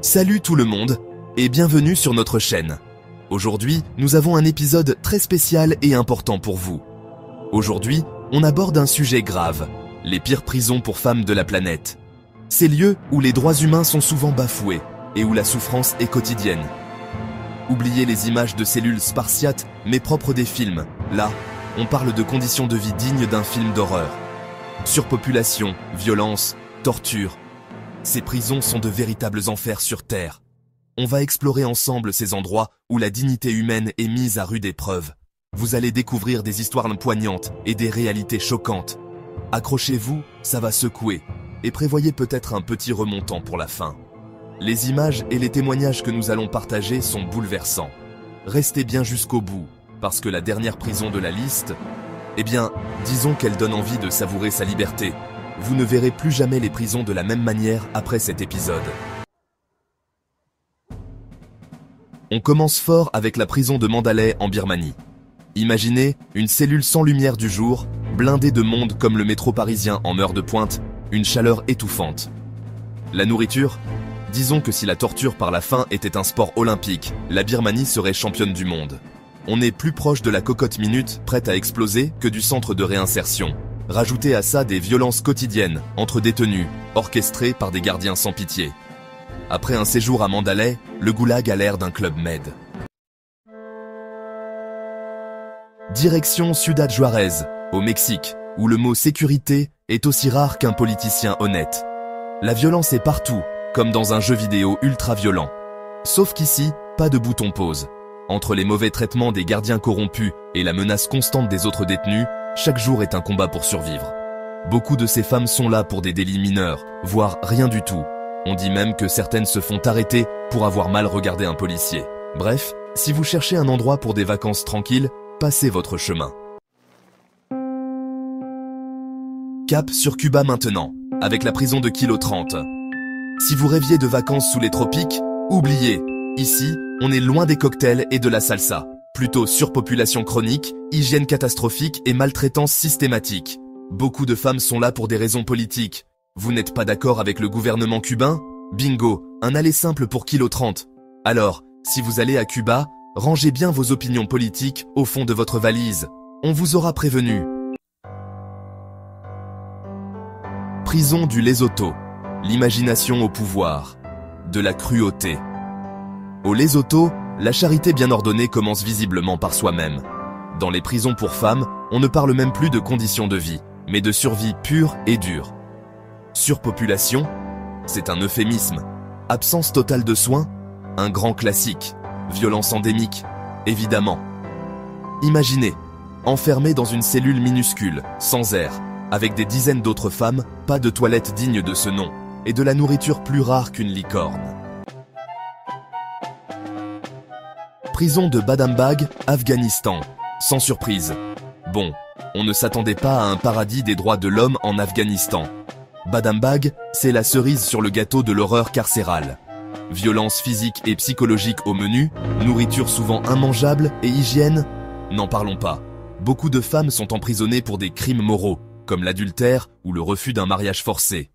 Salut tout le monde et bienvenue sur notre chaîne. Aujourd'hui, nous avons un épisode très spécial et important pour vous. Aujourd'hui, on aborde un sujet grave, les pires prisons pour femmes de la planète. Ces lieux où les droits humains sont souvent bafoués et où la souffrance est quotidienne. Oubliez les images de cellules spartiates mais propres des films. Là, on parle de conditions de vie dignes d'un film d'horreur. Surpopulation, violence, torture. Ces prisons sont de véritables enfers sur Terre. On va explorer ensemble ces endroits où la dignité humaine est mise à rude épreuve. Vous allez découvrir des histoires poignantes et des réalités choquantes. Accrochez-vous, ça va secouer. Et prévoyez peut-être un petit remontant pour la fin. Les images et les témoignages que nous allons partager sont bouleversants. Restez bien jusqu'au bout, parce que la dernière prison de la liste, eh bien, disons qu'elle donne envie de savourer sa liberté. Vous ne verrez plus jamais les prisons de la même manière après cet épisode. On commence fort avec la prison de Mandalay en Birmanie. Imaginez une cellule sans lumière du jour, blindée de monde comme le métro parisien en heure de pointe, une chaleur étouffante. La nourriture ? Disons que si la torture par la faim était un sport olympique, la Birmanie serait championne du monde. On est plus proche de la cocotte minute prête à exploser que du centre de réinsertion. Rajoutez à ça des violences quotidiennes entre détenus, orchestrées par des gardiens sans pitié. Après un séjour à Mandalay, le goulag a l'air d'un club med. Direction Ciudad Juárez, au Mexique, où le mot sécurité est aussi rare qu'un politicien honnête. La violence est partout, comme dans un jeu vidéo ultra violent. Sauf qu'ici, pas de bouton pause. Entre les mauvais traitements des gardiens corrompus et la menace constante des autres détenus, chaque jour est un combat pour survivre. Beaucoup de ces femmes sont là pour des délits mineurs, voire rien du tout. On dit même que certaines se font arrêter pour avoir mal regardé un policier. Bref, si vous cherchez un endroit pour des vacances tranquilles, passez votre chemin. Cap sur Cuba maintenant, avec la prison de Kilo 30. Si vous rêviez de vacances sous les tropiques, oubliez. Ici, on est loin des cocktails et de la salsa. Plutôt surpopulation chronique, hygiène catastrophique et maltraitance systématique. Beaucoup de femmes sont là pour des raisons politiques. Vous n'êtes pas d'accord avec le gouvernement cubain? Bingo, un aller simple pour Kilo 30. Alors, si vous allez à Cuba, rangez bien vos opinions politiques au fond de votre valise. On vous aura prévenu. Prison du Lesotho. L'imagination au pouvoir. De la cruauté. Au Lesotho, la charité bien ordonnée commence visiblement par soi-même. Dans les prisons pour femmes, on ne parle même plus de conditions de vie, mais de survie pure et dure. Surpopulation, c'est un euphémisme. Absence totale de soins, un grand classique. Violence endémique, évidemment. Imaginez, enfermé dans une cellule minuscule, sans air, avec des dizaines d'autres femmes, pas de toilettes dignes de ce nom, et de la nourriture plus rare qu'une licorne. Prison de Badambag, Afghanistan. Sans surprise. Bon, on ne s'attendait pas à un paradis des droits de l'homme en Afghanistan. Badambag, c'est la cerise sur le gâteau de l'horreur carcérale. Violence physique et psychologique au menu, nourriture souvent immangeable et hygiène, n'en parlons pas. Beaucoup de femmes sont emprisonnées pour des crimes moraux, comme l'adultère ou le refus d'un mariage forcé.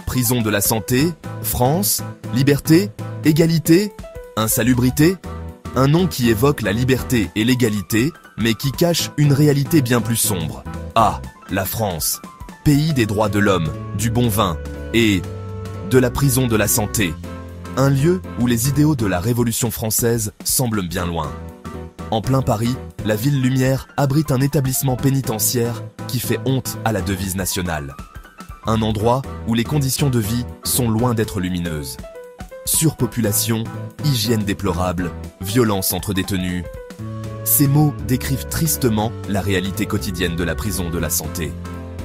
Prison de la santé, France, liberté, égalité, insalubrité, un nom qui évoque la liberté et l'égalité, mais qui cache une réalité bien plus sombre. Ah, la France, pays des droits de l'homme, du bon vin et de la prison de la santé. Un lieu où les idéaux de la Révolution française semblent bien loin. En plein Paris, la ville lumière abrite un établissement pénitentiaire qui fait honte à la devise nationale. Un endroit où les conditions de vie sont loin d'être lumineuses. Surpopulation, hygiène déplorable, violence entre détenus. Ces mots décrivent tristement la réalité quotidienne de la prison de la santé.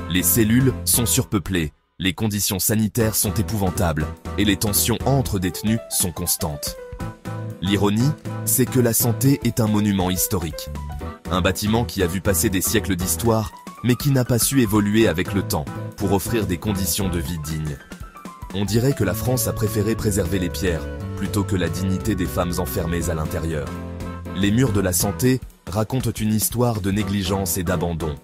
Les cellules sont surpeuplées, les conditions sanitaires sont épouvantables et les tensions entre détenus sont constantes. L'ironie, c'est que la santé est un monument historique. Un bâtiment qui a vu passer des siècles d'histoire, mais qui n'a pas su évoluer avec le temps pour offrir des conditions de vie dignes. On dirait que la France a préféré préserver les pierres, plutôt que la dignité des femmes enfermées à l'intérieur. Les murs de la santé racontent une histoire de négligence et d'abandon.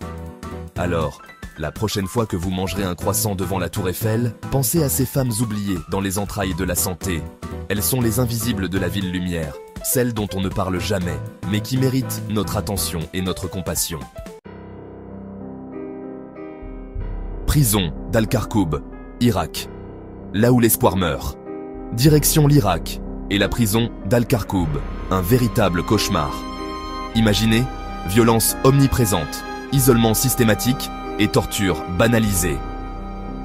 Alors, La prochaine fois que vous mangerez un croissant devant la Tour Eiffel, pensez à ces femmes oubliées dans les entrailles de la santé. Elles sont les invisibles de la ville lumière, celles dont on ne parle jamais, mais qui méritent notre attention et notre compassion. Prison d'Al-Karkoub, Irak. Là où l'espoir meurt. Direction l'Irak et la prison d'Al-Karkoub, un véritable cauchemar. Imaginez, violence omniprésente, isolement systématique et torture banalisée.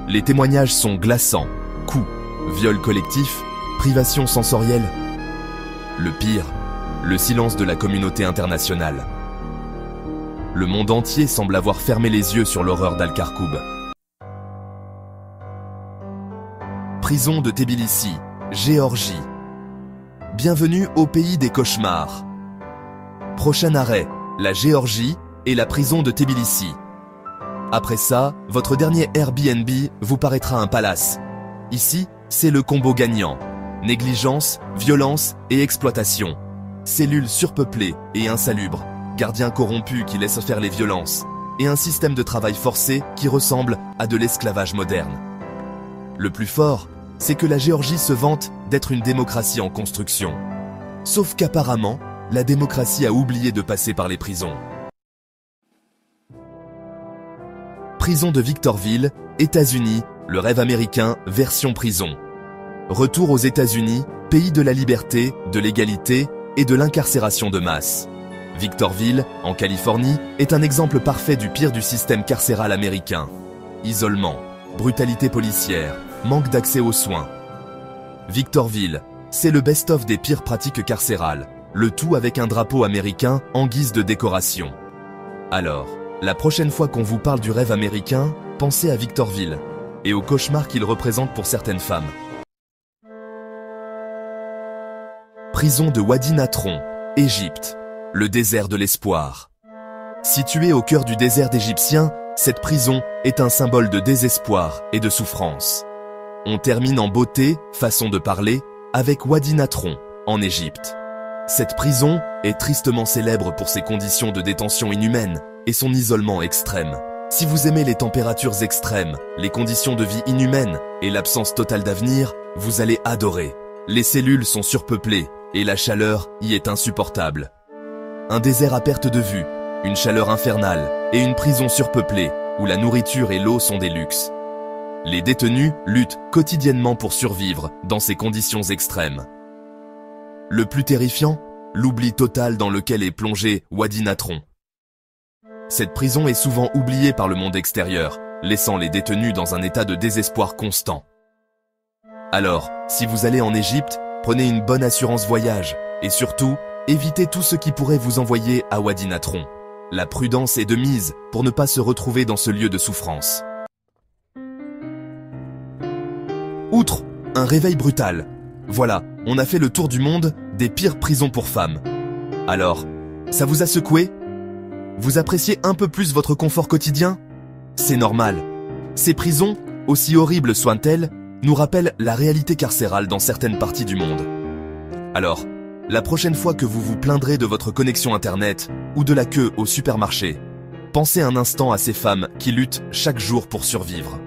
Les témoignages sont glaçants, coups, viols collectifs, privations sensorielles. Le pire, le silence de la communauté internationale. Le monde entier semble avoir fermé les yeux sur l'horreur d'Al-Karkoub. Prison de Tbilissi, Géorgie. Bienvenue au pays des cauchemars. Prochain arrêt, la Géorgie et la prison de Tbilissi. Après ça, votre dernier Airbnb vous paraîtra un palace. Ici, c'est le combo gagnant. Négligence, violence et exploitation. Cellules surpeuplées et insalubres. Gardiens corrompus qui laissent faire les violences. Et un système de travail forcé qui ressemble à de l'esclavage moderne. Le plus fort, c'est que la Géorgie se vante d'être une démocratie en construction. Sauf qu'apparemment, la démocratie a oublié de passer par les prisons. Prison de Victorville, États-Unis, le rêve américain, version prison. Retour aux États-Unis, pays de la liberté, de l'égalité et de l'incarcération de masse. Victorville, en Californie, est un exemple parfait du pire du système carcéral américain. Isolement, brutalité policière, manque d'accès aux soins. Victorville, c'est le best-of des pires pratiques carcérales, le tout avec un drapeau américain en guise de décoration. Alors, la prochaine fois qu'on vous parle du rêve américain, pensez à Victorville et au cauchemar qu'il représente pour certaines femmes. Prison de Wadi Natron, Égypte, le désert de l'espoir. Située au cœur du désert égyptien, cette prison est un symbole de désespoir et de souffrance. On termine en beauté, façon de parler, avec Wadi Natron, en Égypte. Cette prison est tristement célèbre pour ses conditions de détention inhumaines et son isolement extrême. Si vous aimez les températures extrêmes, les conditions de vie inhumaines et l'absence totale d'avenir, vous allez adorer. Les cellules sont surpeuplées et la chaleur y est insupportable. Un désert à perte de vue, une chaleur infernale et une prison surpeuplée où la nourriture et l'eau sont des luxes. Les détenus luttent quotidiennement pour survivre dans ces conditions extrêmes. Le plus terrifiant, l'oubli total dans lequel est plongé Wadi Natron. Cette prison est souvent oubliée par le monde extérieur, laissant les détenus dans un état de désespoir constant. Alors, si vous allez en Égypte, prenez une bonne assurance voyage et surtout, évitez tout ce qui pourrait vous envoyer à Wadi Natron. La prudence est de mise pour ne pas se retrouver dans ce lieu de souffrance. Outre un réveil brutal, voilà, on a fait le tour du monde des pires prisons pour femmes. Alors, ça vous a secoué ? Vous appréciez un peu plus votre confort quotidien ? C'est normal. Ces prisons, aussi horribles soient-elles, nous rappellent la réalité carcérale dans certaines parties du monde. Alors, la prochaine fois que vous vous plaindrez de votre connexion Internet ou de la queue au supermarché, pensez un instant à ces femmes qui luttent chaque jour pour survivre.